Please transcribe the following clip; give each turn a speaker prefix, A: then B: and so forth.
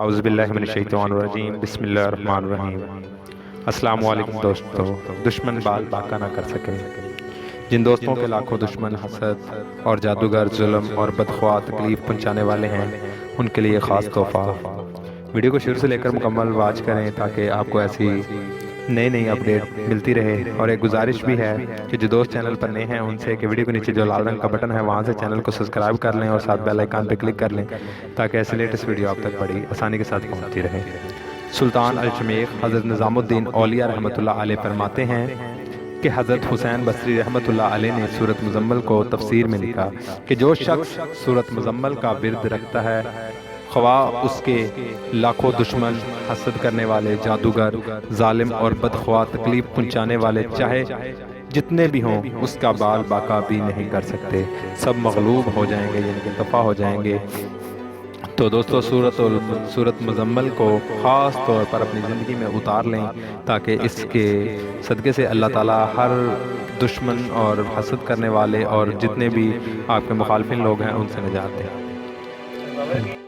A: اعوذ باللہ من الشیطان الرجیم بسم اللہ الرحمن الرحیم۔ السلام علیکم دوستو، دشمن بال باقا نہ کر سکے۔ جن دوستوں کے لاکھوں دشمن حسد اور جادوگر ظلم اور بدخواہ تکلیف پہنچانے والے ہیں، ان کے لیے خاص تحفہ۔ ویڈیو کو شروع سے لے کر مکمل واچ کریں تاکہ آپ کو ایسی نئی اپڈیٹ ملتی رہے۔ اور ایک گزارش بھی ہے کہ جو دوست چینل پر نئے ہیں ان سے کہ ویڈیو کے نیچے جو لال رنگ کا بٹن ہے وہاں سے چینل کو سبسکرائب کر لیں اور ساتھ بیل آئیکن پہ کلک کر لیں تاکہ ایسی لیٹسٹ ویڈیو آپ تک بڑی آسانی کے ساتھ پہنچتی رہے۔ سلطان الشمیخ حضرت نظام الدین اولیاء رحمۃ اللہ علیہ فرماتے ہیں کہ حضرت حسین بصری رحمۃ اللہ علیہ نے سورۃ مزمل کو تفسیر میں لکھا کہ جو شخص سورۃ مزمل کا ورد رکھتا ہے، خواہ اس کے لاکھوں دشمن حسد کرنے والے، جادوگر، ظالم اور بدخواہ تکلیف پہنچانے والے چاہے جتنے بھی ہوں، اس کا بال باقا بھی نہیں کر سکتے، سب مغلوب ہو جائیں گے، یعنی کہ دفع ہو جائیں گے۔ تو دوستو سورۃ مزمل کو خاص طور پر اپنی زندگی میں اتار لیں تاکہ اس کے صدقے سے اللہ تعالیٰ ہر دشمن اور حسد کرنے والے اور جتنے بھی آپ کے مخالفین لوگ ہیں ان سے نجات دیں۔